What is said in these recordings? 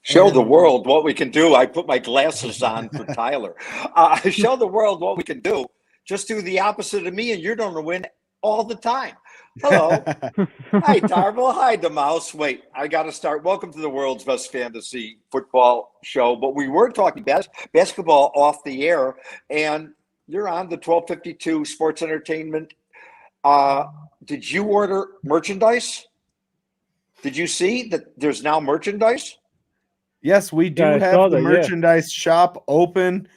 Show the world what we can do. I put my glasses on for Tyler. Show the world what we can do. Just do the opposite of me, and you're going to win all the time. Hello. Hi, Tarbill. Hi, DaMouse. Wait, I got to start. Welcome to the world's best fantasy football show. But we were talking basketball off the air, and you're on the 1252 Sports Entertainment. Did you order merchandise? Did you see that there's now merchandise? Yes, we do have the merchandise shop open.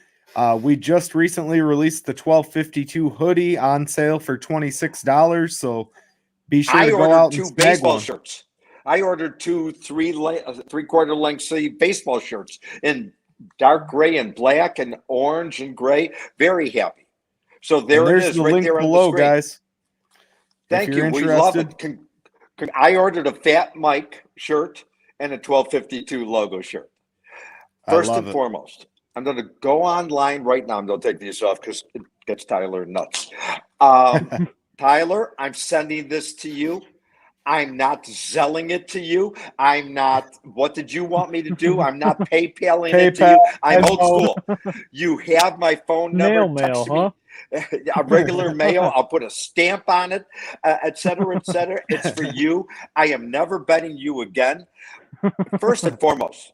We just recently released the 1252 hoodie on sale for $26. So be sure to go out and snag baseball one. Shirts. I ordered two three-quarter length sleeve baseball shirts in dark gray and black and orange and gray. Very happy. So there it is, the right link there below, on the screen. Guys. Thank you. We love it. I ordered a Fat Mike shirt and a 1252 logo shirt. First and foremost, I'm going to go online right now. I'm going to take these off because it gets Tyler nuts. Tyler, I'm sending this to you. I'm not selling it to you. I'm not. What did you want me to do? I'm not PayPaling it to you. I'm old school. You have my phone number. Mail, huh? A regular mail. I'll put a stamp on it, et cetera, et cetera. It's for you. I am never betting you again. First and foremost,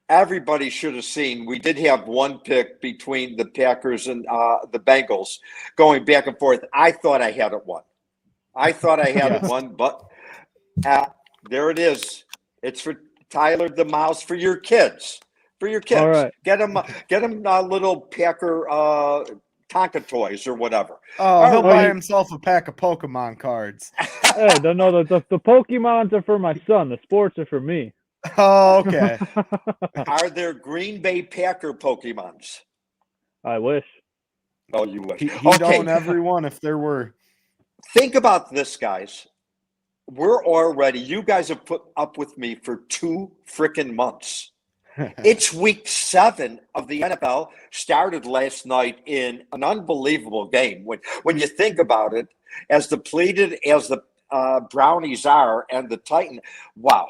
everybody should have seen we did have one pick between the Packers and the Bengals going back and forth. I thought I had it won. It won, but there it is. It's for Tyler DaMouse for your kids. For your kids. All right. Get them little Packer Tonka toys or whatever. Oh, he'll buy himself a pack of Pokemon cards. Hey, no, the Pokemons are for my son. The sports are for me. Oh, okay. Are there Green Bay Packer Pokemons? I wish. Oh, you wish. He'd own everyone if there were. Think about this, guys. We're already, you guys have put up with me for 2 freaking months. It's week 7 of the NFL, started last night in an unbelievable game. When you think about it, as depleted as the Brownies are and the Titans, wow.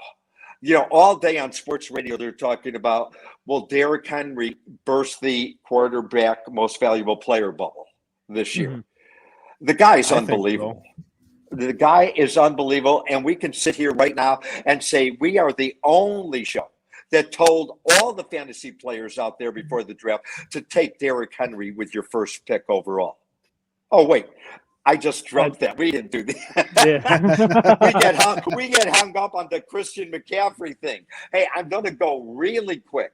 You know, all day on sports radio, they're talking about, will Derrick Henry burst the quarterback most valuable player bubble this year? Mm-hmm. The guy's unbelievable. The guy is unbelievable. And we can sit here right now and say we are the only show that told all the fantasy players out there before the draft to take Derrick Henry with your first pick overall. Oh, wait. I just dreamt that. We didn't do that. Yeah. we get hung up on the Christian McCaffrey thing. Hey, I'm going to go really quick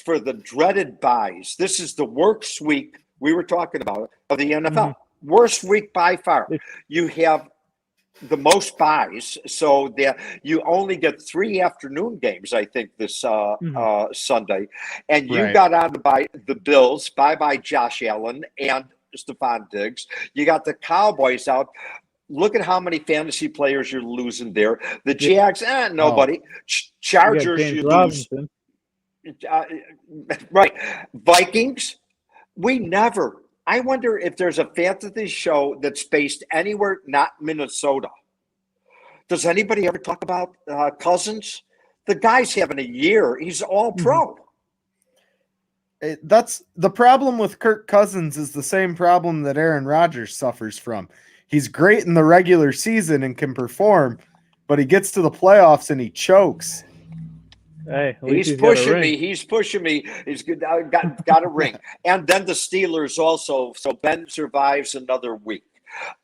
for the dreaded buys. This is the worst week we were talking about of the NFL. Mm-hmm. Worst week by far. You have the most buys, so you only get 3 afternoon games, I think, this Sunday. And you got on to buy the Bills, bye-bye Josh Allen, and Stephon Diggs. You got the Cowboys out. Look at how many fantasy players you're losing there. The Jags, nobody. Chargers, you lose. Right. Vikings, we never. I wonder if there's a fantasy show that's based anywhere not Minnesota. Does anybody ever talk about Cousins? The guy's having a year. He's all pro. That's the problem with Kirk Cousins is the same problem that Aaron Rodgers suffers from. He's great in the regular season and can perform, but he gets to the playoffs and he chokes. Hey, he's pushing me. He's pushing me. He's got a ring. And then the Steelers also. So Ben survives another week.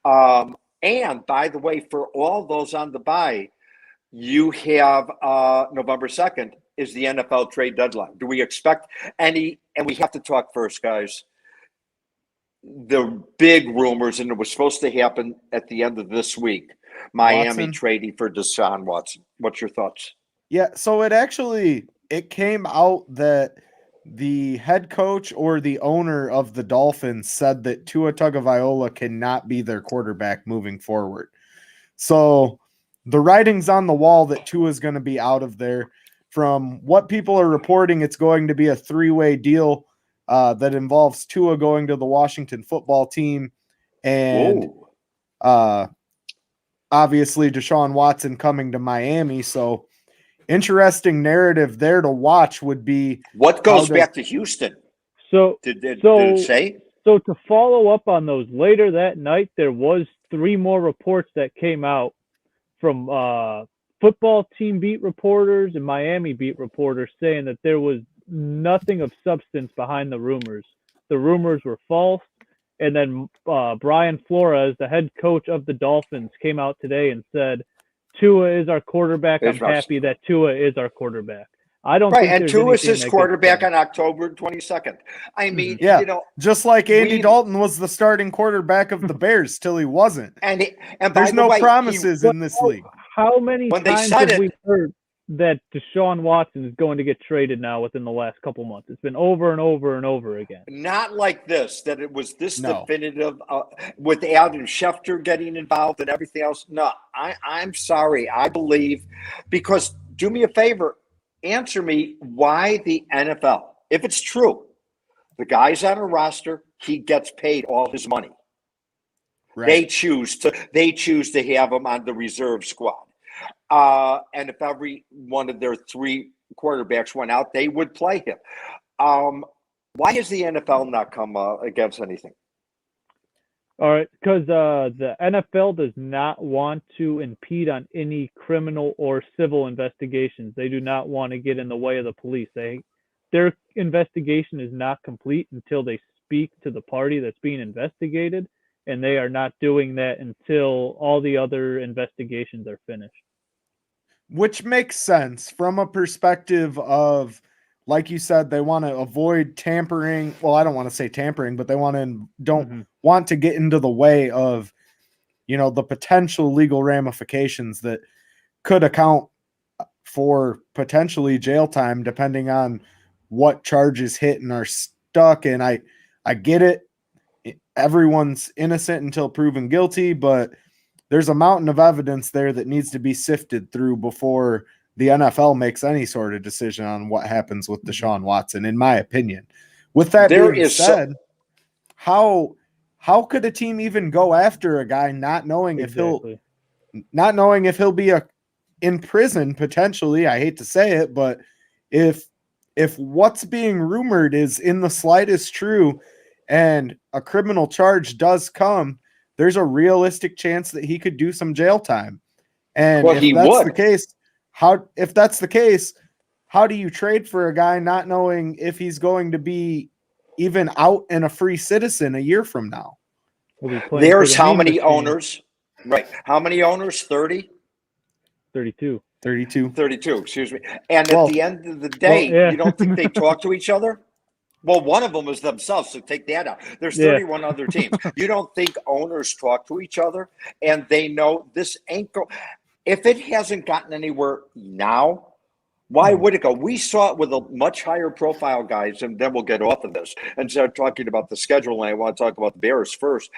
And by the way, for all those on the bye, you have November 2nd is the NFL trade deadline. Do we expect any? And we have to talk first, guys. The big rumors, and it was supposed to happen at the end of this week, Miami trading for Deshaun Watson. What's your thoughts? Yeah, so it came out that the head coach or the owner of the Dolphins said that Tua Tagovailoa cannot be their quarterback moving forward. So the writing's on the wall that Tua is going to be out of there. From what people are reporting, it's going to be a 3-way deal that involves Tua going to the Washington football team and obviously Deshaun Watson coming to Miami. So interesting narrative there to watch would be What goes back to Houston? So Did it say? So to follow up on those, later that night there was 3 more reports that came out from football team beat reporters and Miami beat reporters saying that there was nothing of substance behind the rumors. The rumors were false. And then Brian Flores, the head coach of the Dolphins, came out today and said, Tua is our quarterback. I'm happy that Tua is our quarterback. I don't think and Tua is his quarterback on October 22nd. I mean, just like Andy Dalton was the starting quarterback of the Bears till he wasn't. And there's no promises in this league. How many times have we heard that Deshaun Watson is going to get traded now within the last couple months? It's been over and over and over again. Not like this, that it was this definitive with Adam Schefter getting involved and everything else. No, I'm sorry. I believe, because do me a favor, answer me why the NFL, if it's true, the guy's on a roster, he gets paid all his money. Right. They choose to have him on the reserve squad. And if every one of their 3 quarterbacks went out, they would play him. Why has the NFL not come against anything? All right, because the NFL does not want to impede on any criminal or civil investigations. They do not want to get in the way of the police. Their investigation is not complete until they speak to the party that's being investigated, and they are not doing that until all the other investigations are finished. Which makes sense from a perspective of, like you said, they want to avoid tampering. Well, I don't want to say tampering, but they don't want to get into the way of, the potential legal ramifications that could account for potentially jail time, depending on what charges hit and are stuck. And I get it. Everyone's innocent until proven guilty, but there's a mountain of evidence there that needs to be sifted through before the NFL makes any sort of decision on what happens with Deshaun Watson, in my opinion. With that being said, how could a team even go after a guy not knowing if he'll be in prison potentially? I hate to say it, but if what's being rumored is in the slightest true and a criminal charge does come, there's a realistic chance that he could do some jail time. And if that's the case, how do you trade for a guy not knowing if he's going to be even out and a free citizen a year from now? There's how many owners? Right. How many owners? 30? 32. 32, excuse me. And at the end of the day, you don't think they talk to each other? Well, one of them is themselves, so take that out. There's 31 other teams. You don't think owners talk to each other and they know this ain't go? If it hasn't gotten anywhere now, why would it go? We saw it with a much higher profile guys, and then we'll get off of this and start talking about the schedule. And I want to talk about the Bears first.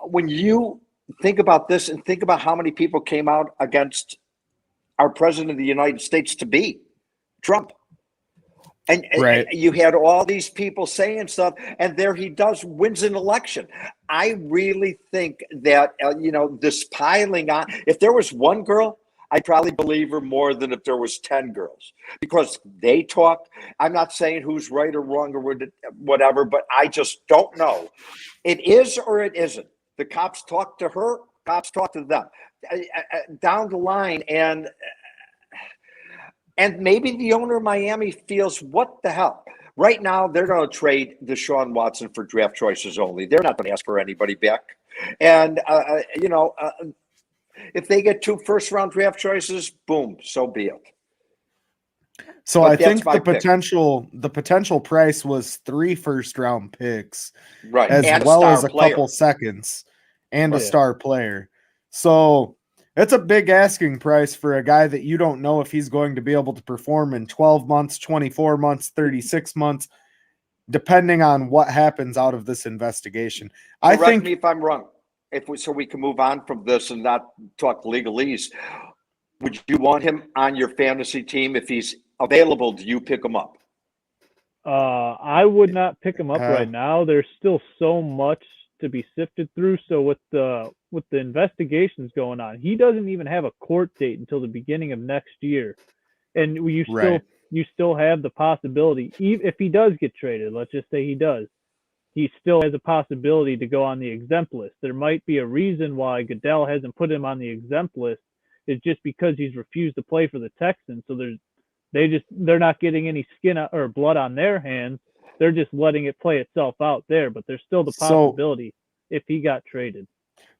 When you think about this and think about how many people came out against our president of the United States to be Trump. And you had all these people saying stuff, and there he wins an election. I really think that, this piling on, if there was one girl, I'd probably believe her more than if there was 10 girls, because they talk. I'm not saying who's right or wrong or whatever, but I just don't know. It is or it isn't. The cops talk to her, cops talk to them down the line. And maybe the owner of Miami feels, what the hell? Right now, they're going to trade Deshaun Watson for draft choices only. They're not going to ask for anybody back. And, if they get 2 first-round draft choices, boom, so be it. So I think the potential price was 3 first-round picks, right, as well as a couple seconds and a star player. So it's a big asking price for a guy that you don't know if he's going to be able to perform in 12 months, 24 months, 36 months, depending on what happens out of this investigation. Correct me if I'm wrong. So we can move on from this and not talk legalese. Would you want him on your fantasy team? If he's available, do you pick him up? I would not pick him up right now. There's still so much to be sifted through. So with the investigations going on, he doesn't even have a court date until the beginning of next year. and Right. you still have the possibility, if he does get traded. Let's just say he does. He still has a possibility to go on the exempt list. There might be a reason why Goodell hasn't put him on the exempt list. It's just because he's refused to play for the Texans. So they're not getting any skin or blood on their hands. They're just letting it play itself out there. But there's still the possibility if he got traded.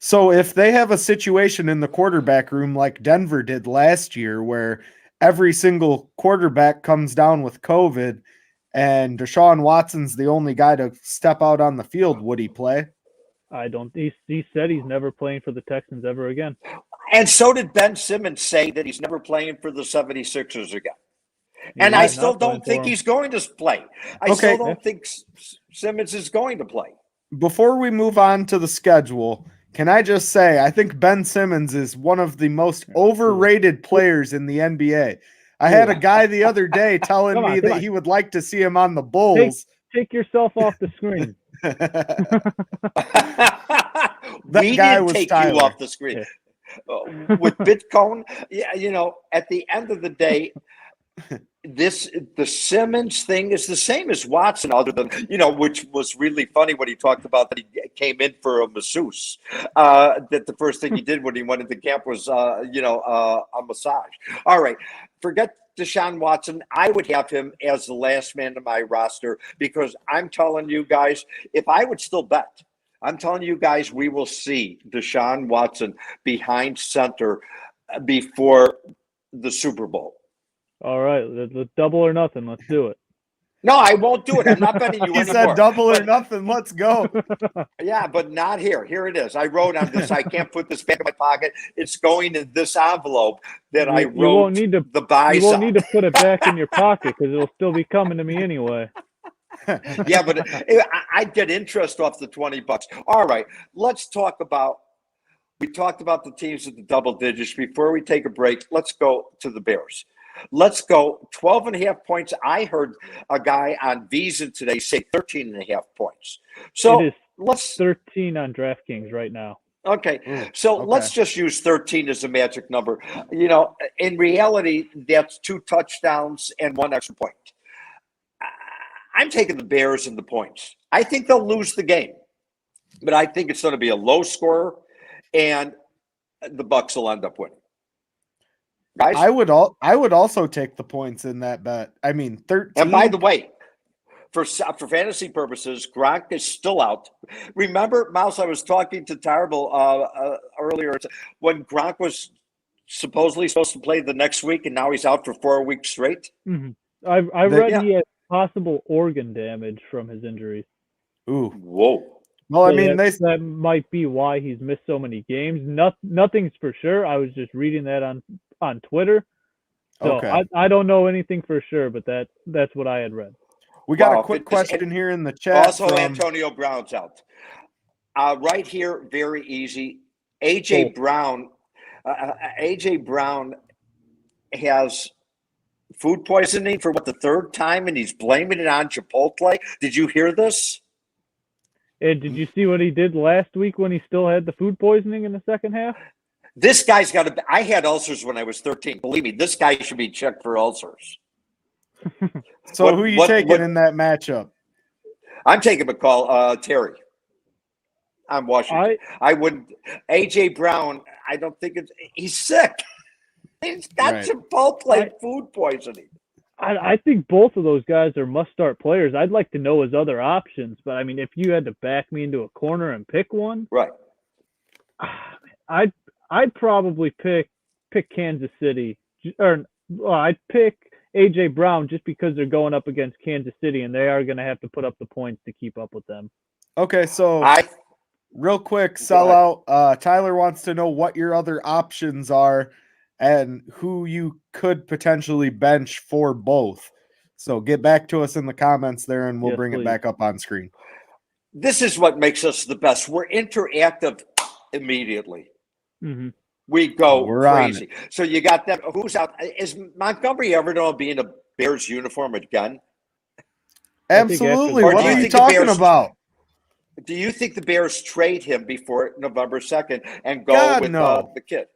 So if they have a situation in the quarterback room like Denver did last year, where every single quarterback comes down with COVID, and Deshaun Watson's the only guy to step out on the field, would he play? I don't. He said he's never playing for the Texans ever again. And so did Ben Simmons say that he's never playing for the 76ers again. And I still don't think he's going to play. I still don't think Simmons is going to play. Before we move on to the schedule, can I just say I think Ben Simmons is one of the most overrated players in the NBA. I had a guy the other day telling me that he would like to see him on the Bulls. Take yourself off the screen. We didn't take you off the screen. With Bitcoin, at the end of the day, the Simmons thing is the same as Watson, other than, which was really funny when he talked about that he came in for a masseuse. That the first thing he did when he went into camp was, a massage. All right. Forget Deshaun Watson. I would have him as the last man to my roster, because I'm telling you guys, if I would still bet, I'm telling you guys, we will see Deshaun Watson behind center before the Super Bowl. All right, let's double or nothing. Let's do it. No, I won't do it. I'm not betting you he anymore. Said double or nothing. Let's go. Yeah, but not here. Here it is. I wrote on this. I can't put this back in my pocket. It's going in this envelope that I wrote. You won't need to, the buy. You won't need to put it back in your pocket, because it'll still be coming to me anyway. Yeah, but I'd get interest off the $20. All right, let's talk about. We talked about the teams at the double digits. Before we take a break, let's go to the Bears. Let's go 12.5 points. I heard a guy on Visa today say 13.5 points. So it is 13 on DraftKings right now. Okay. So let's just use 13 as a magic number. In reality, that's 2 touchdowns and 1 extra point. I'm taking the Bears and the points. I think they'll lose the game, but I think it's going to be a low scorer, and the Bucs will end up winning. Guys? I would also take the points in that bet. I mean, 13. And by the way, for fantasy purposes, Gronk is still out. Remember, Mouse, I was talking to Tarbill earlier when Gronk was supposedly supposed to play the next week, and now he's out for 4 weeks straight. Mm-hmm. I read he had possible organ damage from his injuries. Ooh. Whoa. Well, I mean, that might be why he's missed so many games. Nothing's for sure. I was just reading that on Twitter. So I don't know anything for sure, but that's what I had read. We got a quick question here in the chat. Also, Antonio Brown's out. Right here, very easy. AJ Brown has food poisoning for the 3rd time, and he's blaming it on Chipotle. Did you hear this? And did you see what he did last week when he still had the food poisoning in the second half? This guy's got I had ulcers when I was 13. Believe me, this guy should be checked for ulcers. So who are you taking in that matchup? I'm taking Terry. I'm Washington. I wouldn't. AJ Brown, I don't think he's sick. He's got Chipotle food poisoning. I think both of those guys are must-start players. I'd like to know his other options, but I mean, if you had to back me into a corner and pick one, right? I'd probably pick Kansas City, or I'd pick AJ Brown just because they're going up against Kansas City and they are going to have to put up the points to keep up with them. Okay, so real quick, sellout. Tyler wants to know what your other options are and who you could potentially bench for both. So get back to us in the comments there, and we'll bring it back up on screen. This is what makes us the best. We're interactive immediately. Mm-hmm. We go crazy. So you got them. Who's out? Is Montgomery ever going to be in a Bears uniform again? Absolutely. What are you talking about? Do you think the Bears trade him before November 2nd and go with the kid?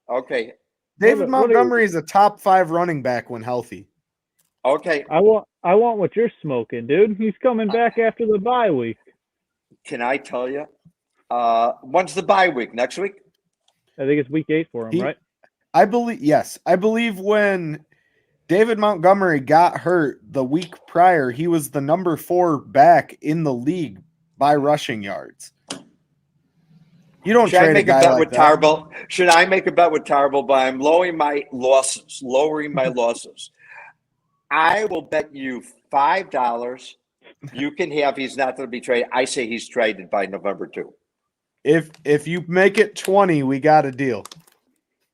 Okay. David Montgomery is a top 5 running back when healthy. Okay. I want what you're smoking, dude. He's coming back after the bye week. Can I tell you? When's the bye week? Next week? I think it's week 8 for him, right? I believe when David Montgomery got hurt the week prior, he was the number 4 back in the league by rushing yards. You don't Should I trade make a guy bet like with that. Tarbill? Should I make a bet with Tarbill? But I'm lowering my losses. I will bet you $5. You can have he's not going to be traded. I say he's traded by November 2. If you make it 20, we got a deal.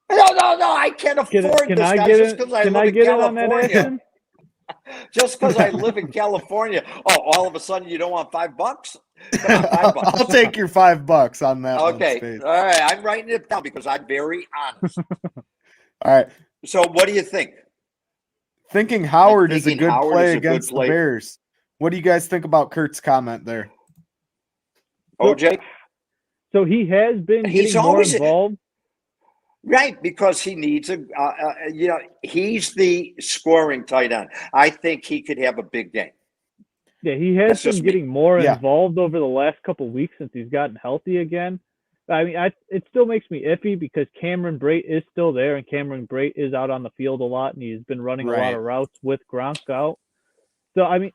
No. I can't afford this, guys. Just because I live in California. Just because I live in California. Oh, all of a sudden you don't want $5? Come on, $5. I'll take your $5 on that. Okay. All right. I'm writing it down because I'm very honest. All right. So what do you think? Thinking Howard is a Thinking good Howard play is a good against play. the Bears. What do you guys think about Kurt's comment there? OJ? So he has been He's getting more always- involved. Right, because he needs he's the scoring tight end. I think he could have a big game. Yeah, he has That's just been me. getting more Yeah. involved over the last couple of weeks since he's gotten healthy again. I mean, it still makes me iffy because Cameron Brate is still there, and Cameron Brate is out on the field a lot, and he's been running a lot of routes with Gronk out. So, I mean,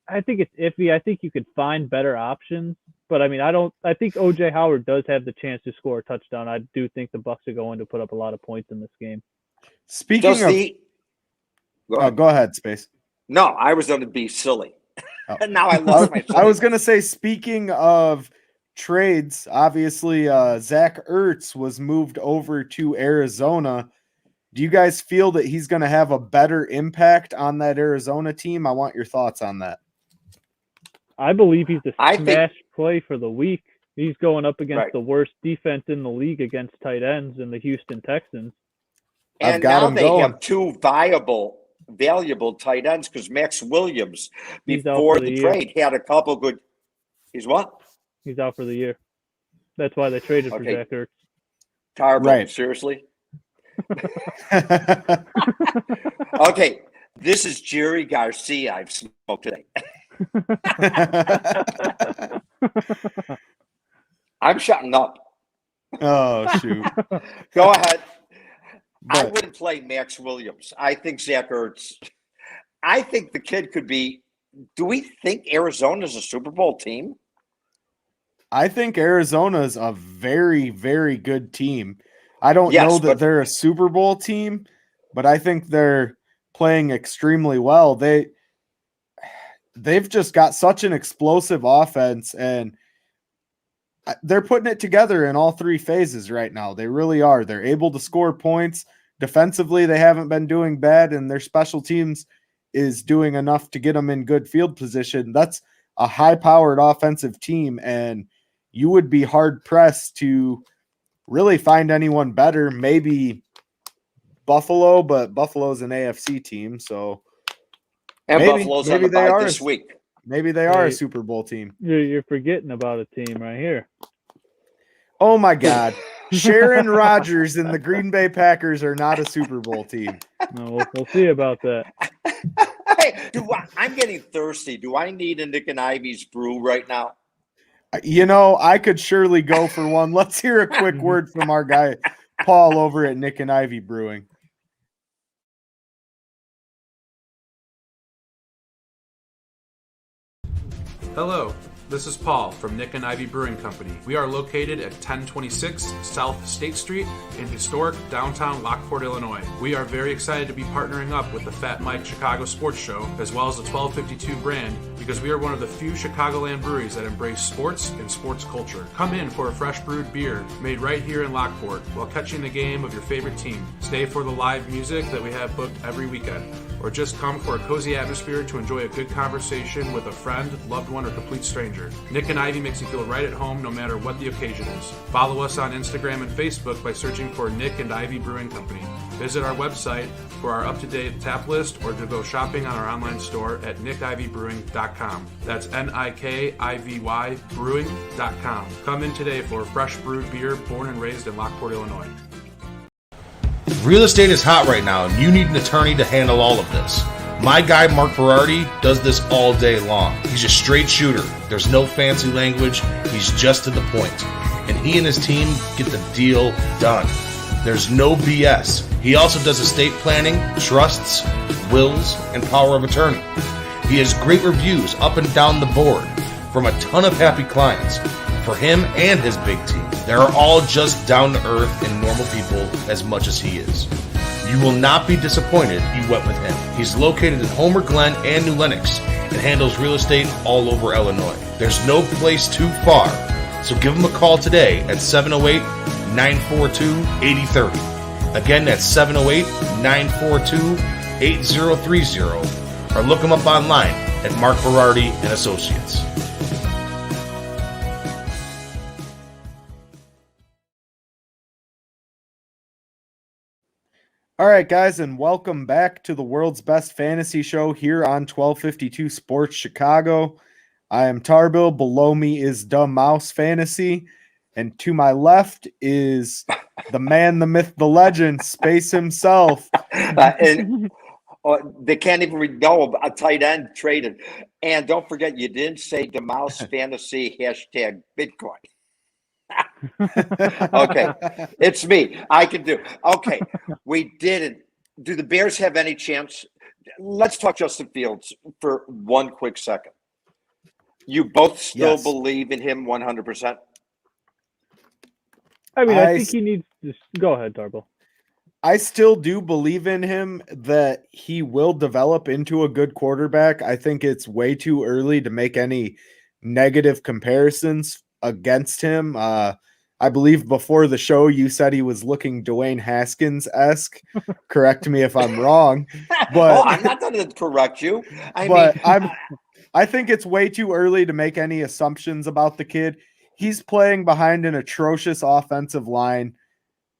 I think it's iffy. I think you could find better options, but I mean, I think OJ Howard does have the chance to score a touchdown. I do think the Bucs are going to put up a lot of points in this game. Speaking go ahead, Space. No, I was going to be silly. Oh. And now I lost my I was going to say, speaking of trades, obviously Zach Ertz was moved over to Arizona. Do you guys feel that he's going to have a better impact on that Arizona team? I want your thoughts on that. I believe he's the smash play for the week. He's going up against the worst defense in the league against tight ends in the Houston Texans. And now they have 2 valuable tight ends because Max Williams, before the trade, had a couple good. He's what? He's out for the year. That's why they traded for Zach Ertz. Tarbill, seriously? Okay, this is Jerry Garcia I've smoked today. I'm shutting up. Oh, shoot. Go ahead. I wouldn't play Max Williams. I think Zach Ertz. I think the kid could be. Do we think Arizona's a Super Bowl team? I think Arizona is a very, very good team. I don't know that they're a Super Bowl team, but I think they're playing extremely well. They've just got such an explosive offense, and they're putting it together in all 3 phases right now. They really are. They're able to score points. Defensively, they haven't been doing bad, and their special teams is doing enough to get them in good field position. That's a high-powered offensive team, and you would be hard-pressed to really find anyone better. Maybe Buffalo, but Buffalo's an AFC team, so Buffalo's on the bye this week. Maybe they are a Super Bowl team. You're forgetting about a team right here. Oh my God. Sharon Rodgers and the Green Bay Packers are not a Super Bowl team. No, we'll see about that. Hey, I'm getting thirsty. Do I need a Nick and Ivy's brew right now? You know, I could surely go for one. Let's hear a quick word from our guy, Paul, over at Nick and Ivy Brewing. Hello, this is Paul from Nick and Ivy Brewing Company. We are located at 1026 South State Street in historic downtown Lockport, Illinois. We are very excited to be partnering up with the Fat Mike Chicago Sports Show, as well as the 1252 brand, because we are one of the few Chicagoland breweries that embrace sports and sports culture. Come in for a fresh brewed beer made right here in Lockport while catching the game of your favorite team. Stay for the live music that we have booked every weekend, or just come for a cozy atmosphere to enjoy a good conversation with a friend, loved one, or complete stranger. Nick and Ivy makes you feel right at home no matter what the occasion is. Follow us on Instagram and Facebook by searching for Nick and Ivy Brewing Company. Visit our website for our up-to-date tap list or to go shopping on our online store at nickivybrewing.com. That's Nikivy brewing.com. Come in today for fresh brewed beer born and raised in Lockport, Illinois. Real estate is hot right now, and you need an attorney to handle all of this. My guy, Mark Berardi, does this all day long. He's a straight shooter. There's no fancy language. He's just to the point. And he and his team get the deal done. There's no BS. He also does estate planning, trusts, wills, and power of attorney. He has great reviews up and down the board from a ton of happy clients. For him and his big team, they're all just down to earth and normal people as much as he is. You will not be disappointed you went with him. He's located in Homer Glen and New Lenox and handles real estate all over Illinois. There's no place too far, so give him a call today at 708-942-8030. Again, that's 708-942-8030, or look him up online at Mark Berardi and Associates. All right, guys, and welcome back to the world's best fantasy show here on 1252 Sports Chicago. I am Tarbill. Below me is DaMouse Fantasy. And to my left is the man, the myth, the legend, Space himself. And they can't even know a tight end traded. And don't forget, you didn't say DaMouse Fantasy hashtag Bitcoin. Okay, it's me. I can do. Okay, we didn't. Do the Bears have any chance? Let's talk Justin Fields for one quick second. You both still believe in him 100%? I mean, I think he needs to go ahead, Tarbill. I still do believe in him that he will develop into a good quarterback. I think it's way too early to make any negative comparisons against him. I believe before the show you said he was looking Dwayne Haskins-esque. Correct me if I'm wrong. But I'm not going to correct you. I think it's way too early to make any assumptions about the kid. He's playing behind an atrocious offensive line,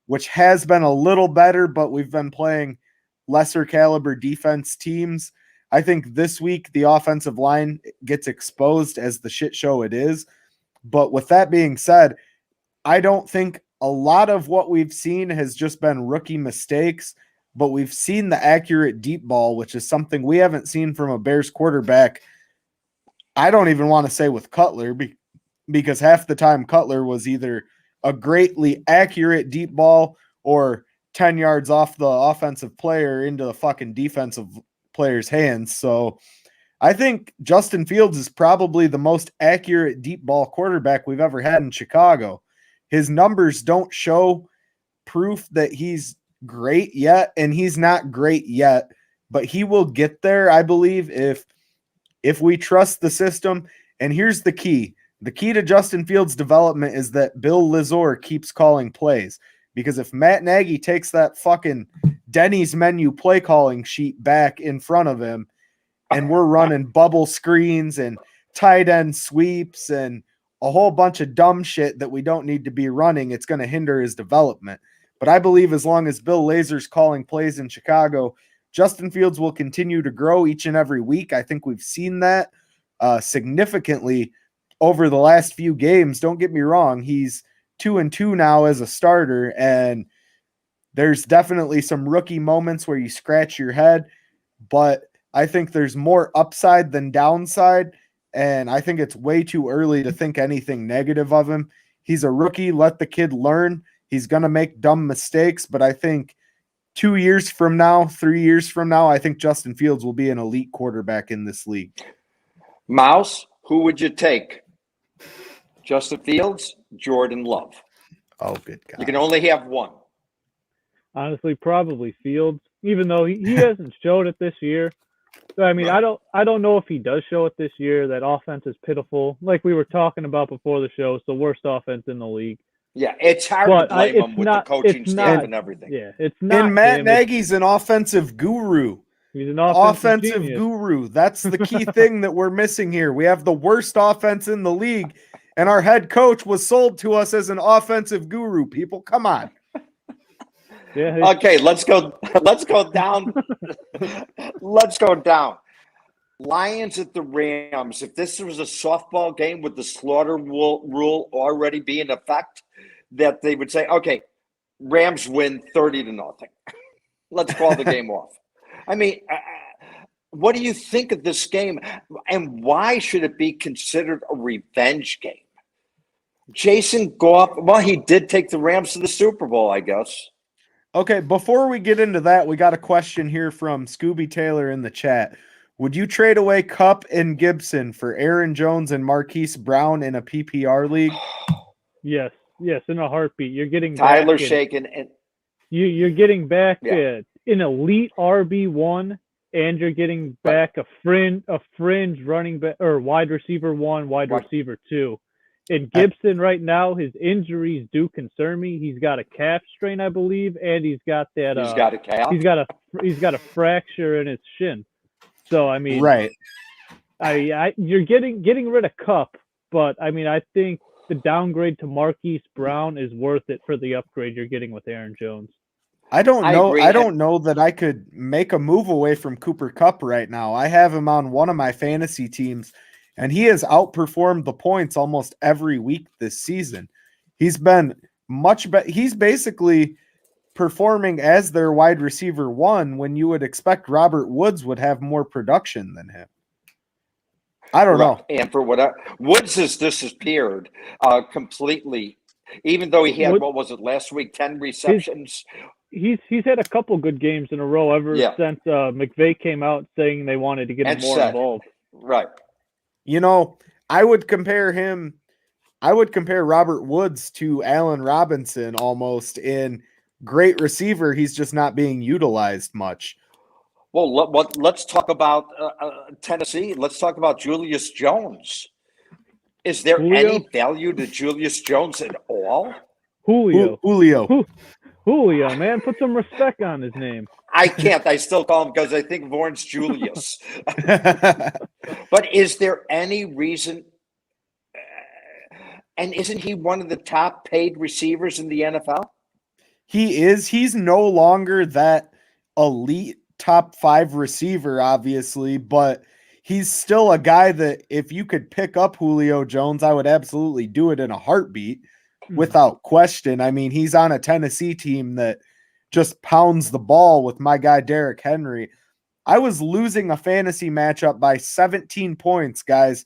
which has been a little better, but we've been playing lesser caliber defense teams. I think this week the offensive line gets exposed as the shit show it is. But with that being said, I don't think a lot of what we've seen has just been rookie mistakes, but we've seen the accurate deep ball, which is something we haven't seen from a Bears quarterback. I don't even want to say with Cutler, because half the time Cutler was either a greatly accurate deep ball or 10 yards off the offensive player into the fucking defensive player's hands. So I think Justin Fields is probably the most accurate deep ball quarterback we've ever had in Chicago. His numbers don't show proof that he's great yet, and he's not great yet, but he will get there, I believe, if we trust the system. And here's the key. The key to Justin Fields' development is that Bill Lazor keeps calling plays. Because if Matt Nagy takes that fucking Denny's menu play calling sheet back in front of him, and we're running bubble screens and tight end sweeps and a whole bunch of dumb shit that we don't need to be running, it's going to hinder his development. But I believe as long as Bill Lazor's calling plays in Chicago, Justin Fields will continue to grow each and every week. I think we've seen that significantly over the last few games. Don't get me wrong. He's 2-2 now as a starter, and there's definitely some rookie moments where you scratch your head, but I think there's more upside than downside, and I think it's way too early to think anything negative of him. He's a rookie. Let the kid learn. He's going to make dumb mistakes, but I think 2 years from now, 3 years from now, I think Justin Fields will be an elite quarterback in this league. Mouse, who would you take? Justin Fields, Jordan Love. Oh, good God. You can only have one. Honestly, probably Fields, even though he hasn't showed it this year. I mean, I don't know if he does show it this year. That offense is pitiful. Like we were talking about before the show, it's the worst offense in the league. Yeah, it's hard to blame him with the coaching staff and everything. Yeah, it's not. And Matt Nagy's an offensive guru. He's an offensive guru. That's the key thing that we're missing here. We have the worst offense in the league, and our head coach was sold to us as an offensive guru. People, come on. Yeah. Okay, let's go down. Let's go down. Lions at the Rams. If this was a softball game, would the slaughter rule already be in effect? That they would say, okay, Rams win 30-0. Let's call the game off. I mean, what do you think of this game, and why should it be considered a revenge game? Jason Goff, well, he did take the Rams to the Super Bowl, I guess. Okay, before we get into that, we got a question here from Scooby Taylor in the chat. Would you trade away Kupp and Gibson for Aaron Jones and Marquise Brown in a PPR league? Yes, in a heartbeat. You're getting Tyler back shaking, and you're getting back an elite RB1, and you're getting back a fringe running back or wide receiver 1, wide receiver 2. And Gibson right now, his injuries do concern me. He's got a calf strain, I believe, and he's got that. He's got a calf. He's got a fracture in his shin. So I mean, right. You're getting rid of Kupp, but I mean, I think the downgrade to Marquise Brown is worth it for the upgrade you're getting with Aaron Jones. I don't know. agree. I don't know that I could make a move away from Cooper Kupp right now. I have him on one of my fantasy teams, and he has outperformed the points almost every week this season. He's been much better. He's basically performing as their wide receiver 1 when you would expect Robert Woods would have more production than him. I don't know. And for whatever, Woods has disappeared completely, even though he had, what was it, last week, 10 receptions. He's had a couple good games in a row ever since McVay came out saying they wanted to get him more involved. Right. You know, I would compare Robert Woods to Allen Robinson almost in great receiver. He's just not being utilized much. Well, let's talk about Tennessee. Let's talk about Julius Jones. Is there any value to Julius Jones at all? Julio, man, put some respect on his name. I can't. I still call him because I think Vaughns Julius. But is there any reason? And isn't he one of the top paid receivers in the NFL? He is. He's no longer that elite top 5 receiver, obviously, but he's still a guy that if you could pick up Julio Jones, I would absolutely do it in a heartbeat without question. I mean, he's on a Tennessee team that just pounds the ball with my guy, Derrick Henry. I was losing a fantasy matchup by 17 points, guys,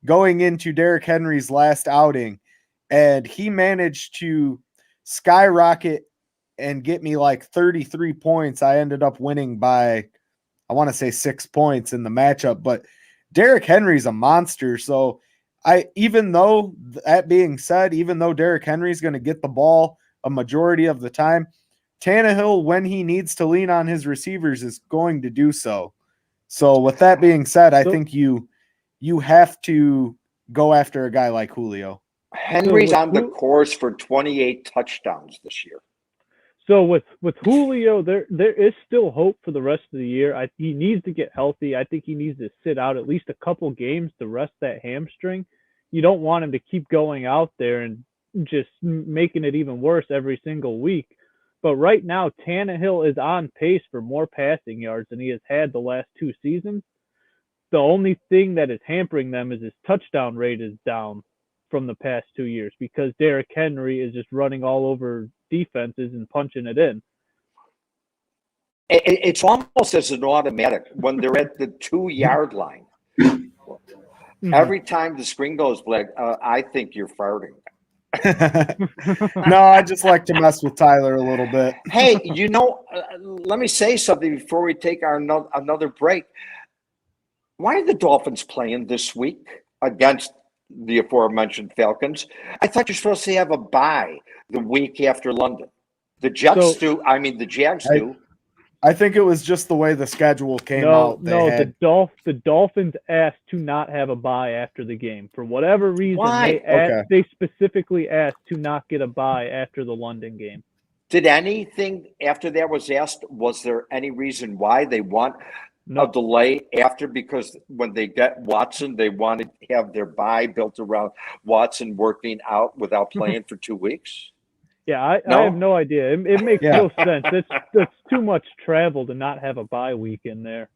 going into Derrick Henry's last outing, and he managed to skyrocket and get me like 33 points. I ended up winning by, I want to say 6 points in the matchup, but Derrick Henry's a monster. So even though Derrick Henry's going to get the ball a majority of the time, Tannehill, when he needs to lean on his receivers, is going to do so. So with that being said, I think you have to go after a guy like Julio. Henry's on the course for 28 touchdowns this year. So with Julio, there is still hope for the rest of the year. He needs to get healthy. I think he needs to sit out at least a couple games to rest that hamstring. You don't want him to keep going out there and just making it even worse every single week. But right now, Tannehill is on pace for more passing yards than he has had the last 2 seasons. The only thing that is hampering them is his touchdown rate is down from the past 2 years because Derrick Henry is just running all over defenses and punching it in. It's almost as an automatic when they're at the 2-yard line. Every time the screen goes black, I think you're farting. No, I just like to mess with Tyler a little bit. Hey, let me say something before we take our another break. Why are the Dolphins playing this week against the aforementioned Falcons? I thought you're supposed to have a bye the week after London. The Jags do. I think it was just the way the schedule came out. The Dolphins asked to not have a bye after the game. For whatever reason, they specifically asked to not get a bye after the London game. Did anything after that was asked? Was there any reason why they want a delay after? Because when they get Watson, they wanted to have their bye built around Watson working out without playing for 2 weeks? Yeah, I have no idea. It makes no sense. It's too much travel to not have a bye week in there.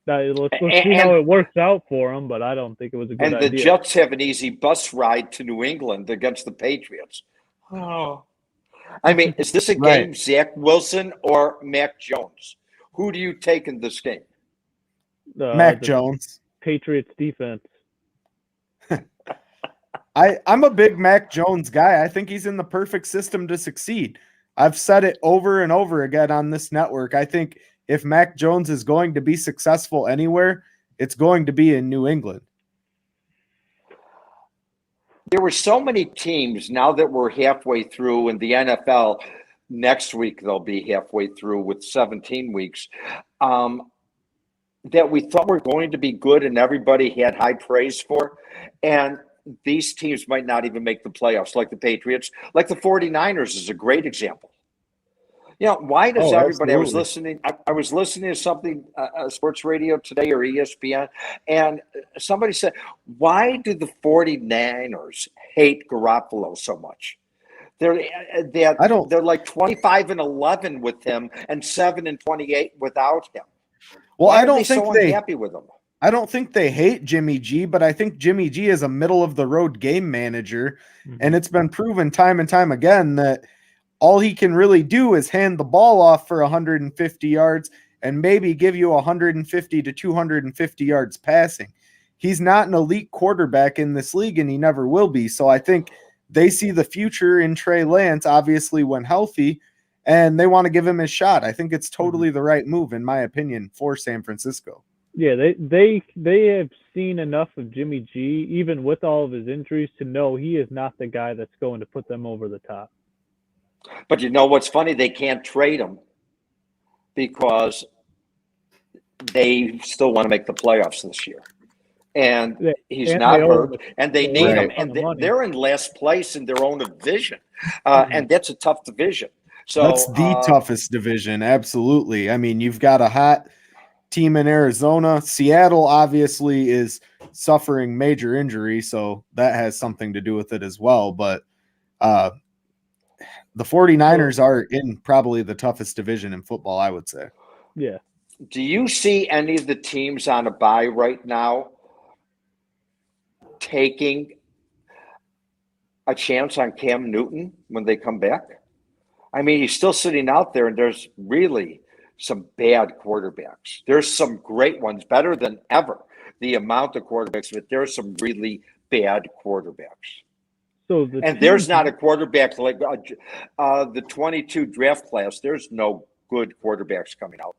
Let's see how it works out for them, but I don't think it was a good idea. And the Jets have an easy bus ride to New England against the Patriots. Oh, I mean, is this a Right. game, Zach Wilson or Mac Jones? Who do you take in this game? Mac The Jones. Patriots defense. I'm a big Mac Jones guy. I think he's in the perfect system to succeed. I've said it over and over again on this network. I think if Mac Jones is going to be successful anywhere, it's going to be in New England. There were so many teams now that we're halfway through in the NFL. Next week, they'll be halfway through with 17 weeks. That we thought were going to be good and everybody had high praise for. And these teams might not even make the playoffs, like the Patriots, like the 49ers is a great example. You know, why does everybody, absolutely. I was listening to something, sports radio today or ESPN, and somebody said, why do the 49ers hate Garoppolo so much? They're like 25-11 with him and 7-28 without him. Well, Why I don't think so they unhappy with him. I don't think they hate Jimmy G, but I think Jimmy G is a middle of the road game manager, and it's been proven time and time again that all he can really do is hand the ball off for 150 yards and maybe give you 150 to 250 yards passing. He's not an elite quarterback in this league, and he never will be. So I think they see the future in Trey Lance, obviously, when healthy, and they want to give him his shot. I think it's totally the right move, in my opinion, for San Francisco. Yeah, they have seen enough of Jimmy G, even with all of his injuries, to know he is not the guy that's going to put them over the top. But you know what's funny? They can't trade him because they still want to make the playoffs this year. And he's not hurt, and they need him. And they're in last place in their own division. And that's a tough division. So that's the toughest division. Absolutely. I mean, you've got a hot team in Arizona. Seattle obviously is suffering major injury, so that has something to do with it as well. But the 49ers are in probably the toughest division in football, I would say. Yeah. Do you see any of the teams on a bye right now taking a chance on Cam Newton when they come back? I mean, he's still sitting out there, and there's really some bad quarterbacks. There's some great ones, better than ever, the amount of quarterbacks, but there's some really bad quarterbacks. So there's not a quarterback like the 22 draft class. There's no good quarterbacks coming out.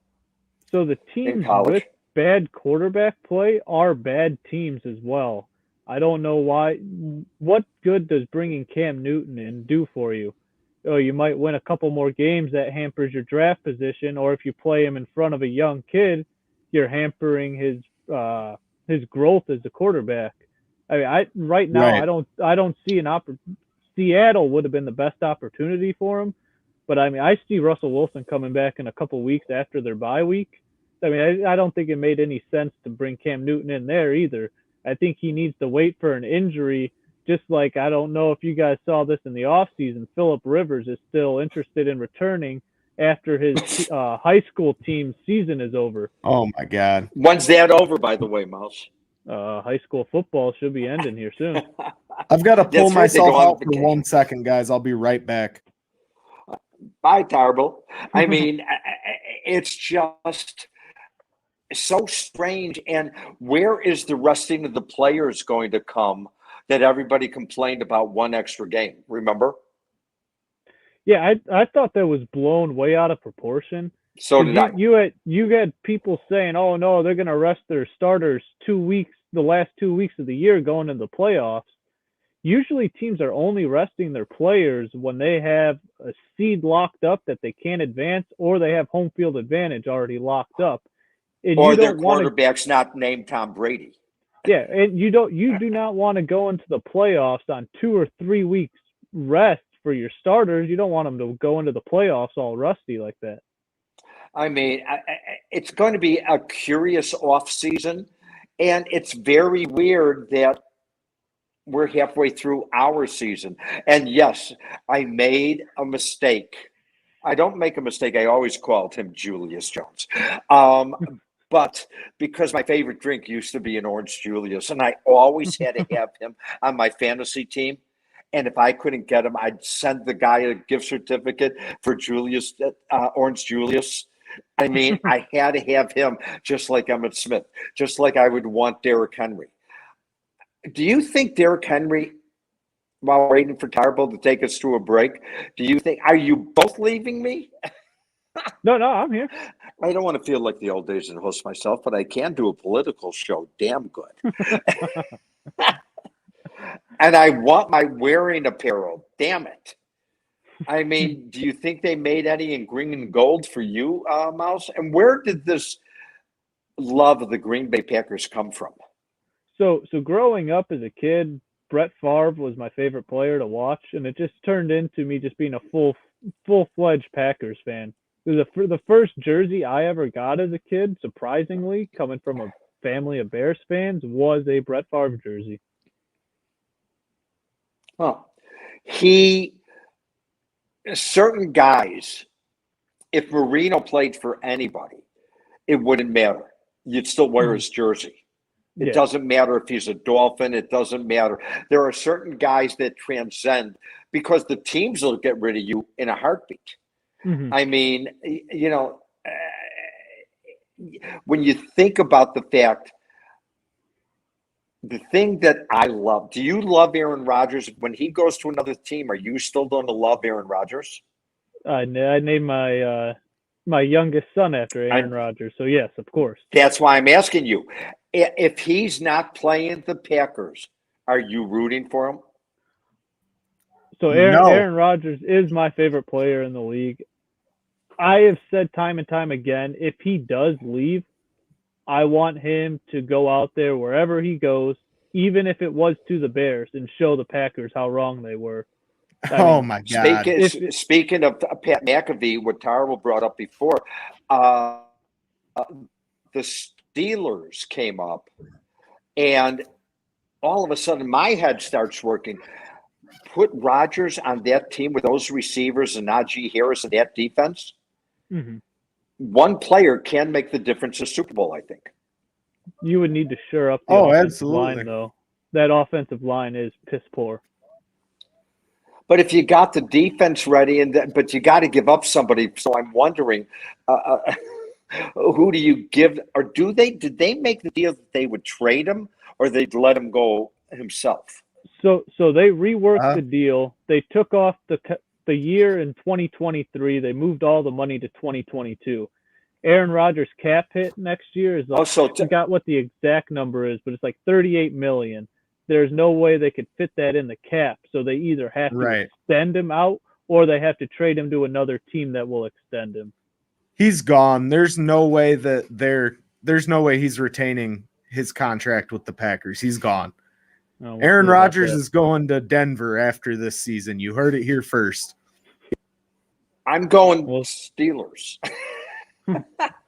So the teams with bad quarterback play are bad teams as well. I don't know why. What good does bringing Cam Newton in do for you? Oh, you might win a couple more games that hampers your draft position, or if you play him in front of a young kid, you're hampering his growth as a quarterback. I mean, right now I don't see an opportunity. Seattle would have been the best opportunity for him, but I mean I see Russell Wilson coming back in a couple weeks after their bye week. I mean I don't think it made any sense to bring Cam Newton in there either. I think he needs to wait for an injury. Just like I don't know if you guys saw this in the offseason, Phillip Rivers is still interested in returning after his high school team season is over. Oh my God! When's that over, by the way, Mouse? High school football should be ending here soon. I've got to pull myself out for 1 second, guys. I'll be right back. Bye, Tarbill. I mean, it's just so strange. And where is the resting of the players going to come that everybody complained about one extra game? Remember? Yeah, I thought that was blown way out of proportion. So did I. You had people saying, "Oh no, they're going to rest their starters 2 weeks, the last 2 weeks of the year going into the playoffs." Usually, teams are only resting their players when they have a seed locked up that they can't advance, or they have home field advantage already locked up, and or their quarterback's not named Tom Brady. Yeah, and you do not want to go into the playoffs on 2 or 3 weeks rest for your starters. You don't want them to go into the playoffs all rusty like that. I mean, it's going to be a curious offseason, and it's very weird that we're halfway through our season. And yes, I made a mistake. I don't make a mistake. I always called him Julius Jones. But because my favorite drink used to be an Orange Julius, and I always had to have him on my fantasy team. And if I couldn't get him, I'd send the guy a gift certificate for Julius, Orange Julius. I mean, I had to have him just like Emmitt Smith, just like I would want Derrick Henry. Do you think Derrick Henry, while waiting for Tarbill to take us through a break, are you both leaving me? No, I'm here. I don't want to feel like the old days and host myself, but I can do a political show damn good. And I want my wearing apparel. Damn it. I mean, do you think they made any in green and gold for you, Mouse? And where did this love of the Green Bay Packers come from? So growing up as a kid, Brett Favre was my favorite player to watch, and it just turned into me just being a full-fledged Packers fan. The first jersey I ever got as a kid, surprisingly, coming from a family of Bears fans, was a Brett Favre jersey. Oh, certain guys, if Marino played for anybody, it wouldn't matter. You'd still wear his jersey. It doesn't matter if he's a Dolphin. It doesn't matter. There are certain guys that transcend because the teams will get rid of you in a heartbeat. Mm-hmm. I mean, when you think about the fact, the thing that I love, do you love Aaron Rodgers? When he goes to another team, are you still going to love Aaron Rodgers? I named my youngest son after Aaron Rodgers, so yes, of course. That's why I'm asking you. If he's not playing the Packers, are you rooting for him? So Aaron Rodgers is my favorite player in the league. I have said time and time again, if he does leave, I want him to go out there wherever he goes, even if it was to the Bears, and show the Packers how wrong they were. My God. Speaking of Pat McAfee, what Tarbill brought up before, the Steelers came up, and all of a sudden my head starts working. Put Rodgers on that team with those receivers and Najee Harris and that defense. Mm-hmm. One player can make the difference in Super Bowl, I think. You would need to shore up the offensive line, though. That offensive line is piss poor. But if you got the defense ready, but you got to give up somebody. So I'm wondering, who do you give? Or did they make the deal that they would trade him, or they'd let him go himself? So they reworked the deal. They took off the year in 2023. They moved all the money to 2022. Aaron Rodgers' cap hit next year is I forgot what the exact number is, but it's like $38 million. There's no way they could fit that in the cap, so they either have to extend him out or they have to trade him to another team that will extend him. He's gone. There's no way there's no way he's retaining his contract with the Packers. He's gone. Oh, Aaron Rodgers is going to Denver after this season. You heard it here first. I'm going Steelers.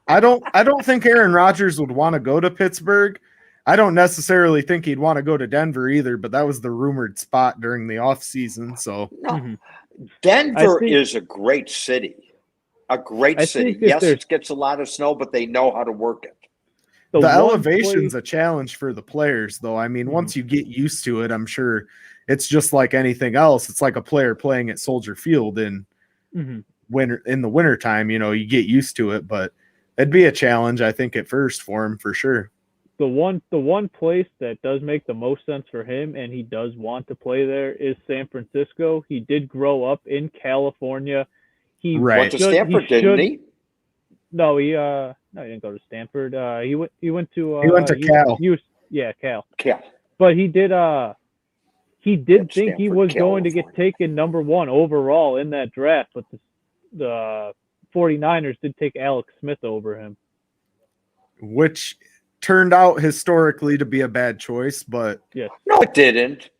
I don't think Aaron Rodgers would want to go to Pittsburgh. I don't necessarily think he'd want to go to Denver either, but that was the rumored spot during the offseason. So Denver is a great city. A great city. Yes, it gets a lot of snow, but they know how to work it. The elevation's a challenge for the players, though. I mean, once you get used to it, I'm sure it's just like anything else. It's like a player playing at Soldier Field in the wintertime. You get used to it, but it'd be a challenge, I think, at first for him, for sure. The one place that does make the most sense for him, and he does want to play there, is San Francisco. He did grow up in California. He went to Stanford, didn't he? No, he didn't go to Stanford. He went to Cal. Cal. Cal. But he did think he was going to get taken number 1 overall in that draft, but the 49ers did take Alex Smith over him, which turned out historically to be a bad choice. But no, it didn't.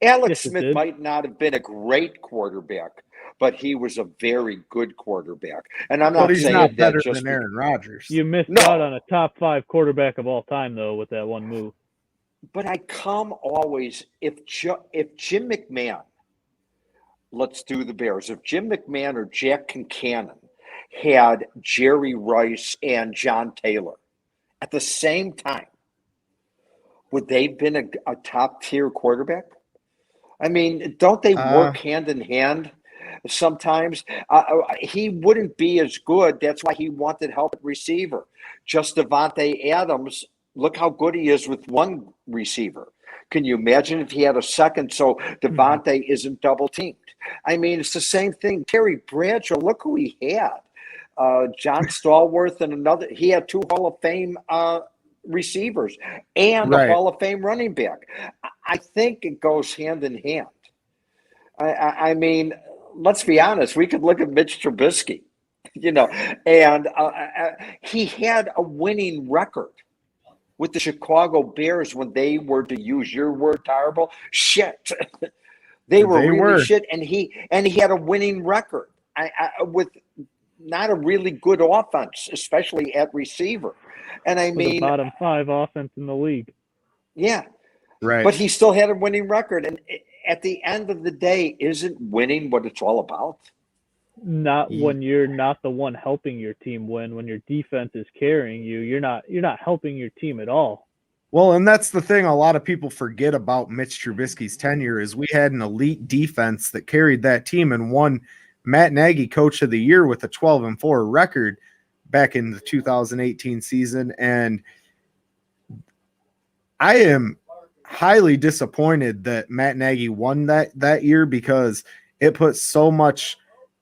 Alex Smith might not have been a great quarterback, but he was a very good quarterback. And I'm not saying not better than Aaron Rodgers. You missed out on a top 5 quarterback of all time, though, with that one move. But I come always, if Jim McMahon, let's do the Bears, if Jim McMahon or Jack Concannon had Jerry Rice and John Taylor at the same time, would they have been a top-tier quarterback? I mean, don't they work hand in hand sometimes? He wouldn't be as good. That's why he wanted help at receiver. Just Devontae Adams, look how good he is with one receiver. Can you imagine if he had a second so Devontae isn't double teamed? I mean, it's the same thing. Terry Bradshaw, look who he had. John Stallworth and another. He had 2 Hall of Fame receivers and a Hall of Fame running back. I think it goes hand in hand. I mean, let's be honest. We could look at Mitch Trubisky, and he had a winning record with the Chicago Bears when they were, to use your word, Tarbill, shit. They were shit, and he had a winning record with not a really good offense, especially at receiver. And I mean, the bottom 5 offense in the league. Yeah, right. But he still had a winning record, and at the end of the day, isn't winning what it's all about? Not when you're not the one helping your team win. When your defense is carrying you, you're not helping your team at all. Well, and that's the thing a lot of people forget about Mitch Trubisky's tenure is we had an elite defense that carried that team and won Matt Nagy Coach of the Year with a 12-4 record back in the 2018 season. And I am highly disappointed that Matt Nagy won that year because it put so much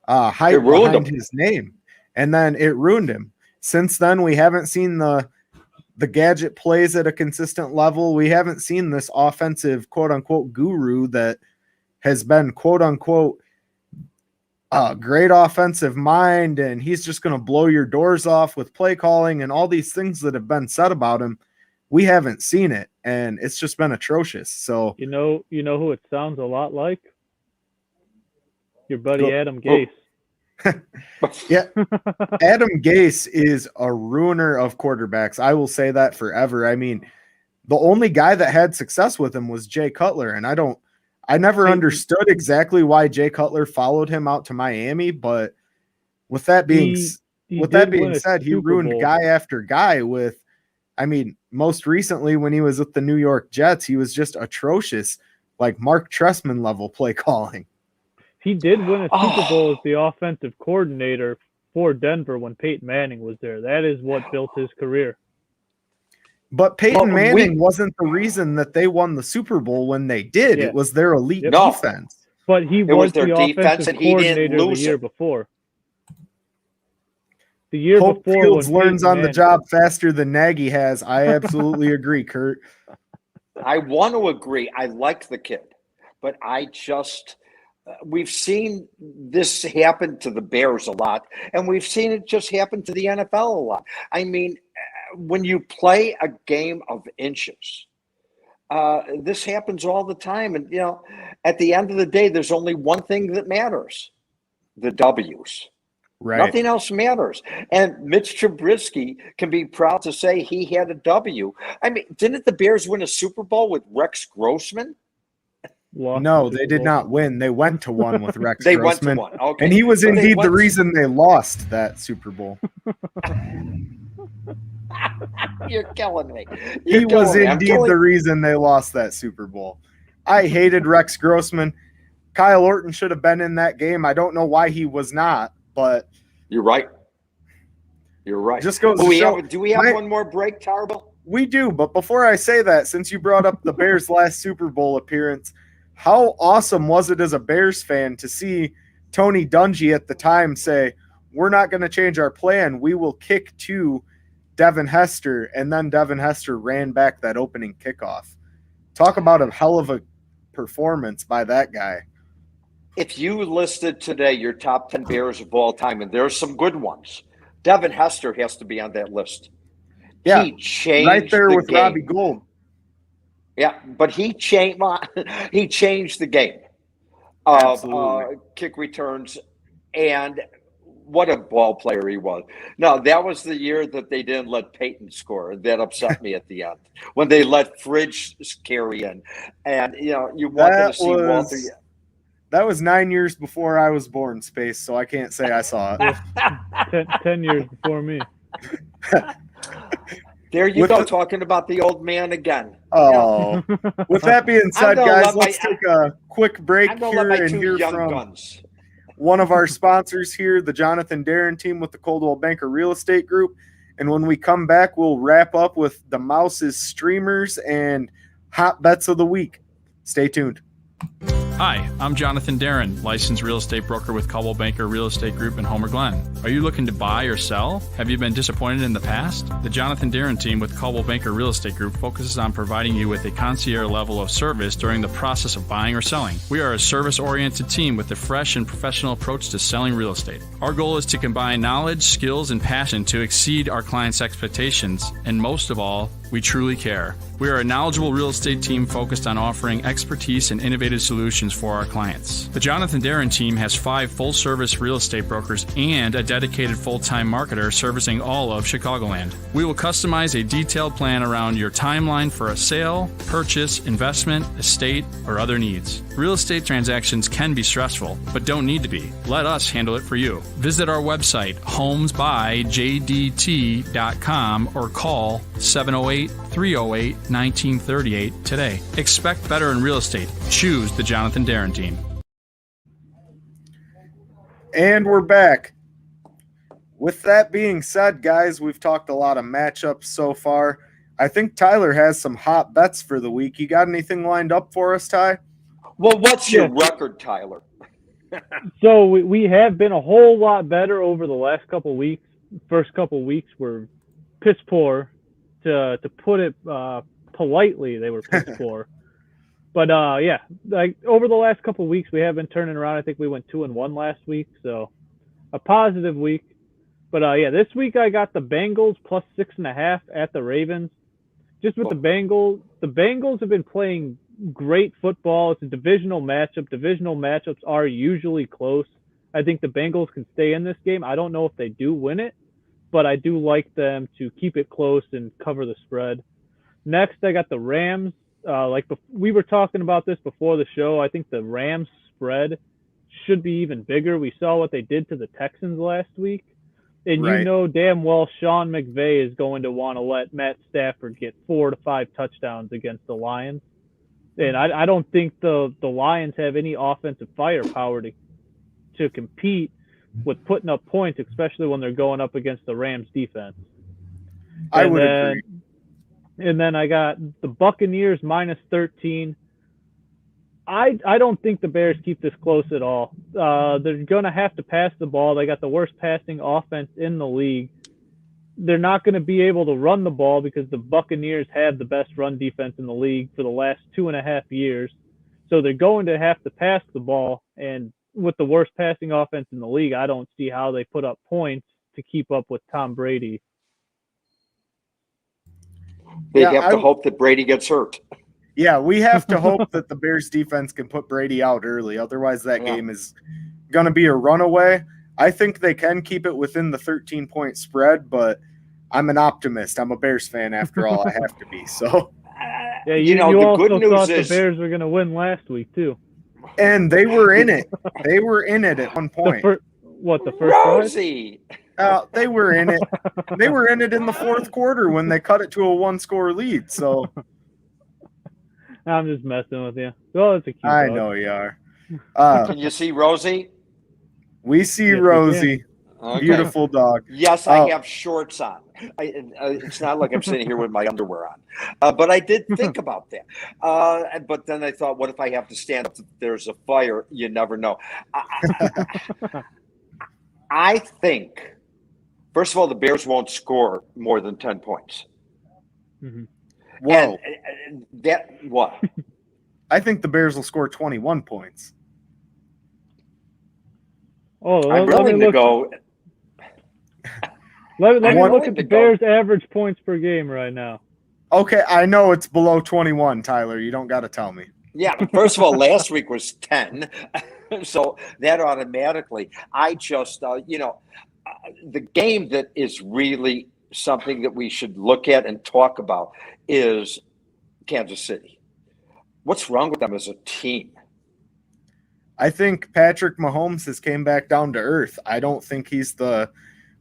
hype behind his name, and then it ruined him. Since then, we haven't seen the gadget plays at a consistent level. We haven't seen this offensive quote-unquote guru that has been quote-unquote great offensive mind, and he's just going to blow your doors off with play calling and all these things that have been said about him. We haven't seen it, and it's just been atrocious. So you know who it sounds a lot like? Your buddy Adam Gase. Yeah, Adam Gase is a ruiner of quarterbacks. I will say that forever. I mean, the only guy that had success with him was Jay Cutler, and I never understood exactly why Jay Cutler followed him out to Miami. But with that being said, he ruined guy after guy with. I mean, most recently when he was with the New York Jets, he was just atrocious, like Mark Trestman level play calling. He did win a Super Bowl as the offensive coordinator for Denver when Peyton Manning was there. That is what built his career. But Peyton Manning wasn't the reason that they won the Super Bowl when they did. Yeah. It was their elite defense. But he was the offensive coordinator the year before. The year Hope before, Fields learns on the job faster than Nagy has. I absolutely agree, Kurt. I want to agree. I like the kid, but we've seen this happen to the Bears a lot, and we've seen it just happen to the NFL a lot. I mean, when you play a game of inches, this happens all the time. And, at the end of the day, there's only one thing that matters: the W's. Right. Nothing else matters. And Mitch Trubisky can be proud to say he had a W. I mean, didn't the Bears win a Super Bowl with Rex Grossman? No, they did not win. They went to one with Rex they Grossman. Went to one. Okay. And he was indeed the reason they lost that Super Bowl. You're killing me. He was indeed the reason they lost that Super Bowl. I hated Rex Grossman. Kyle Orton should have been in that game. I don't know why he was not, but you're right. You're right. Just goes do we have one more break, Tarbill? We do, but before I say that, since you brought up the Bears' last Super Bowl appearance, how awesome was it as a Bears fan to see Tony Dungy at the time say, "We're not going to change our plan. We will kick to Devin Hester," and then Devin Hester ran back that opening kickoff. Talk about a hell of a performance by that guy. If you listed today your top 10 Bears of all time, and there's some good ones, Devin Hester has to be on that list. Yeah, he changed right there with game. Robbie Gould. Yeah, but he changed the game of kick returns, and what a ball player he was. No, that was the year that they didn't let Peyton score. That upset me at the end when they let Fridge carry in, and you wanted to see Walter. That was 9 years before I was born, Space, so I can't say I saw it. 10 years before me. There you go, talking about the old man again. Oh, with that being said, guys, let's take a quick break here and hear from guns. One of our sponsors here, the Jonathan Darren team with the Coldwell Banker Real Estate Group. And when we come back, we'll wrap up with DaMouse's streamers and hot bets of the week. Stay tuned. Hi, I'm Jonathan Darren, licensed real estate broker with Coldwell Banker Real Estate Group in Homer Glen. Are you looking to buy or sell? Have you been disappointed in the past? The Jonathan Darren team with Coldwell Banker Real Estate Group focuses on providing you with a concierge level of service during the process of buying or selling. We are a service-oriented team with a fresh and professional approach to selling real estate. Our goal is to combine knowledge, skills, and passion to exceed our clients' expectations, and most of all, we truly care. We are a knowledgeable real estate team focused on offering expertise and innovative solutions for our clients. The Jonathan Darren team has 5 full-service real estate brokers and a dedicated full-time marketer servicing all of Chicagoland. We will customize a detailed plan around your timeline for a sale, purchase, investment, estate, or other needs. Real estate transactions can be stressful, but don't need to be. Let us handle it for you. Visit our website, homesbyjdt.com, or call 708-308-1938 today. Expect better in real estate. Choose the Jonathan Darren team. And we're back. With that being said, guys, we've talked a lot of matchups so far. I think Tyler has some hot bets for the week. You got anything lined up for us, Ty? Well, what's your record, Tyler? So we have been a whole lot better over the last couple of weeks. First couple of weeks were piss poor. To put it politely, they were piss poor. But yeah, like over the last couple of weeks, we have been turning around. I think we went 2-1 last week, so a positive week. But yeah, this week I got the Bengals plus 6.5 at the Ravens. Just with the Bengals have been playing great football. It's a divisional matchup. Divisional matchups are usually close. I think the Bengals can stay in this game. I don't know if they do win it, but I do like them to keep it close and cover the spread. Next, I got the Rams. We were talking about this before the show. I think the Rams spread should be even bigger. We saw what they did to the Texans last week. And Right. You know damn well Sean McVay is going to want to let Matt Stafford get 4 to 5 touchdowns against the Lions. And I don't think the Lions have any offensive firepower to compete with putting up points, especially when they're going up against the Rams defense. I would agree. And then I got the Buccaneers minus 13. I don't think the Bears keep this close at all. They're going to have to pass the ball. They got the worst passing offense in the league. They're not going to be able to run the ball because the Buccaneers have the best run defense in the league for the last 2.5 years. So they're going to have to pass the ball. And with the worst passing offense in the league, I don't see how they put up points to keep up with Tom Brady. They have to hope that Brady gets hurt. Yeah, we have to hope that the Bears defense can put Brady out early. Otherwise, that game is going to be a runaway. I think they can keep it within the 13-point spread, but I'm an optimist. I'm a Bears fan after all. I have to be. So, yeah, you also thought the Bears were going to win last week too. And they were in it. They were in it at one point. The first Rosie. They were in it. They were in it in the fourth quarter when they cut it to a 1-score lead. So I'm just messing with you. Oh, it's a cute I dog. know you are. Can you see Rosie? We see Yes, Rosie. Okay. Beautiful dog. Yes, I have shorts on. It's not like I'm sitting here with my underwear on. But I did think about that. But then I thought, what if I have to stand up if there's a fire? You never know. I think, first of all, the Bears won't score more than 10 points. Mm-hmm. Whoa. And that what? I think the Bears will score 21 points. Oh, I'm willing to go. Let me look at the go. Bears' average points per game right now. Okay, I know it's below 21, Tyler. You don't got to tell me. Yeah, first of all, last week was 10. So that automatically, I just, the game that is really something that we should look at and talk about is Kansas City. What's wrong with them as a team? I think Patrick Mahomes has came back down to earth. I don't think he's the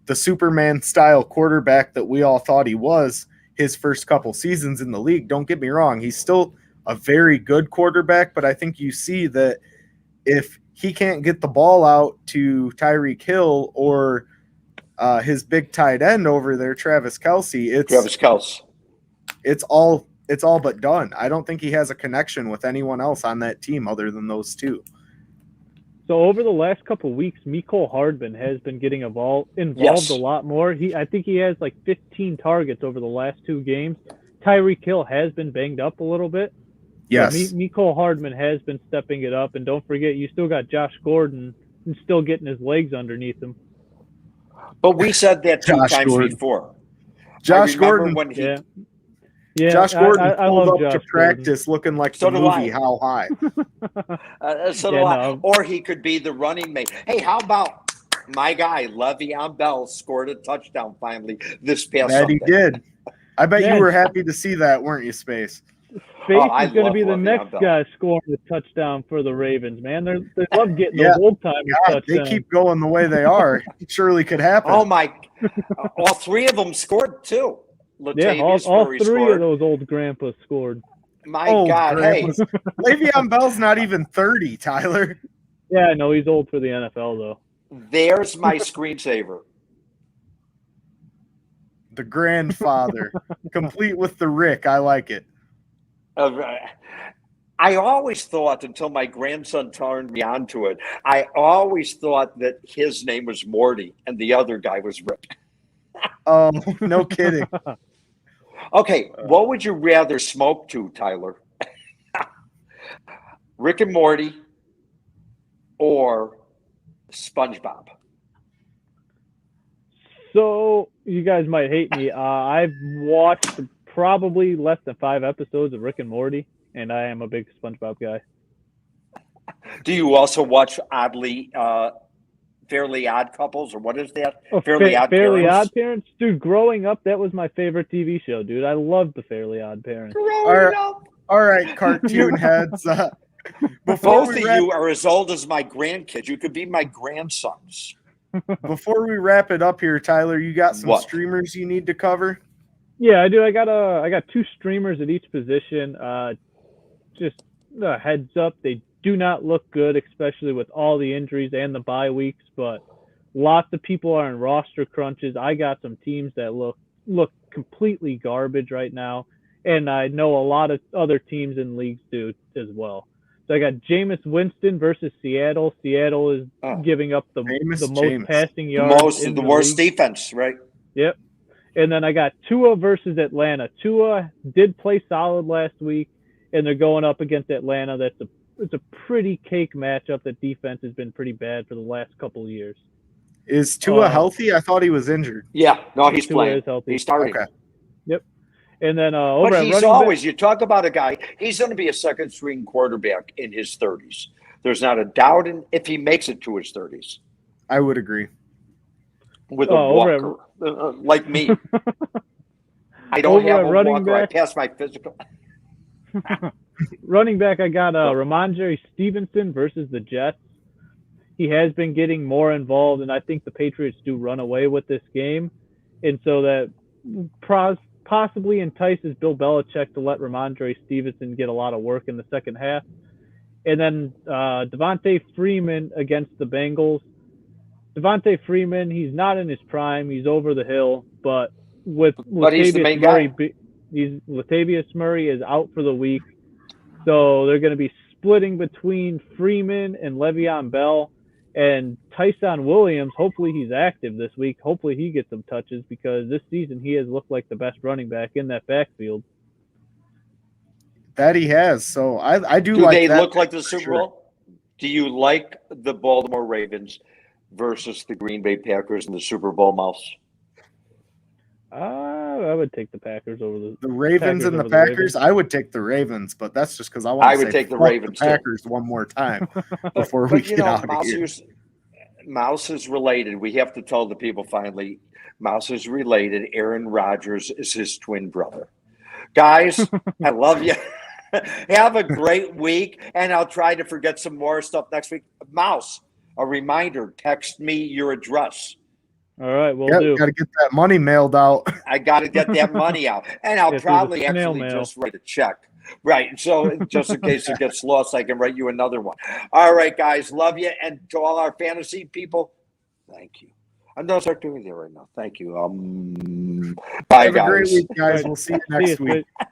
Superman-style quarterback that we all thought he was. his first couple seasons in the league. Don't get me wrong. He's still a very good quarterback, but I think you see that if he can't get the ball out to Tyreek Hill or his big tight end over there, Travis Kelce, it's all but done. I don't think he has a connection with anyone else on that team other than those two. So over the last couple of weeks, Miko Hardman has been getting involved a lot more. I think he has like 15 targets over the last 2 games. Tyreek Hill has been banged up a little bit. Yes. Miko Hardman has been stepping it up. And don't forget, you still got Josh Gordon and still getting his legs underneath him. But we said that two times before. Josh Gordon. When he, Yeah, Josh Gordon pulled up Josh to practice looking like the movie How High. Or he could be the running mate. Hey, how about my guy, Le'Veon Bell, scored a touchdown finally this past Sunday. He did. I bet you were happy to see that, weren't you, Space? Space is going to be the next guy scoring the touchdown for the Ravens, man. They love getting those old-timers touchdowns. They keep going the way they are. It surely could happen. Oh, my. All 3 of them scored, too. All 3 of those old grandpas scored. My God, grandpas. Hey. Le'Veon Bell's not even 30, Tyler. Yeah, no, he's old for the NFL, though. There's my screensaver. The grandfather, complete with the Rick. I like it. I always thought, until my grandson turned me on to it, I always thought that his name was Morty and the other guy was Rick. Oh, no kidding. Okay, what would you rather smoke to, Tyler? Rick and Morty or SpongeBob? So, you guys might hate me. I've watched probably less than 5 episodes of Rick and Morty, and I am a big SpongeBob guy. Do you also watch Fairly Odd Couples, or what is that? Fairly Odd Parents? Dude, growing up, that was my favorite TV show, dude. I loved the Fairly Odd Parents. All right, cartoon heads. Both of you are as old as my grandkids. You could be my grandsons. Before we wrap it up here, Tyler, you got some streamers you need to cover? Yeah, I do. I got 2 streamers at each position. Just a heads up, they do not look good, especially with all the injuries and the bye weeks, but lots of people are in roster crunches. I got some teams that look completely garbage right now, and I know a lot of other teams in leagues do as well. So I got Jameis Winston versus Seattle. Seattle is giving up the most passing yards. The worst defense, right? Yep. And then I got Tua versus Atlanta. Tua did play solid last week, and they're going up against Atlanta. It's a pretty cake matchup. The defense has been pretty bad for the last couple of years. Is Tua healthy? I thought he was injured. Yeah, no, he's playing. Is healthy. He's starting. Okay. Yep. And then but he's always, you talk about a guy, he's going to be a second-string quarterback in his 30s. There's not a doubt if he makes it to his 30s. I would agree. With a walker, like me. I don't have a walker. I pass my physical. Running back, I got Ramondre Stevenson versus the Jets. He has been getting more involved, and I think the Patriots do run away with this game. And so that possibly entices Bill Belichick to let Ramondre Stevenson get a lot of work in the second half. And then Devonta Freeman against the Bengals. Devonta Freeman, he's not in his prime. He's over the hill. But he's the main guy. Latavius Murray is out for the week. So they're going to be splitting between Freeman and Le'Veon Bell. And Tyson Williams, hopefully he's active this week. Hopefully he gets some touches because this season he has looked like the best running back in that backfield. That he has. So I do like that. Do they look like the Super Bowl? Do you like the Baltimore Ravens versus the Green Bay Packers in the Super Bowl, Mouse? I would take the Packers over the Ravens and the Packers. I would take the Ravens, but that's just because I want to take the Ravens Packers one more time before we get out of here. Mouse is related. We have to tell the people finally. Mouse is related. Aaron Rodgers is his twin brother. Guys, I love you. Have a great week, and I'll try to forget some more stuff next week. Mouse, a reminder: text me your address. All right, we'll Yeah, do. got to get that money mailed out. I got to get that money out, and I'll Yeah, through the probably snail actually mail. just write a check. Right. So just in case it gets lost, I can write you another one. All right, guys. Love you. And to all our fantasy people, thank you. I'm going to start doing that right now. Thank you. Bye, Have guys. a great week, guys. Right. We'll see you See next you, week. Sid.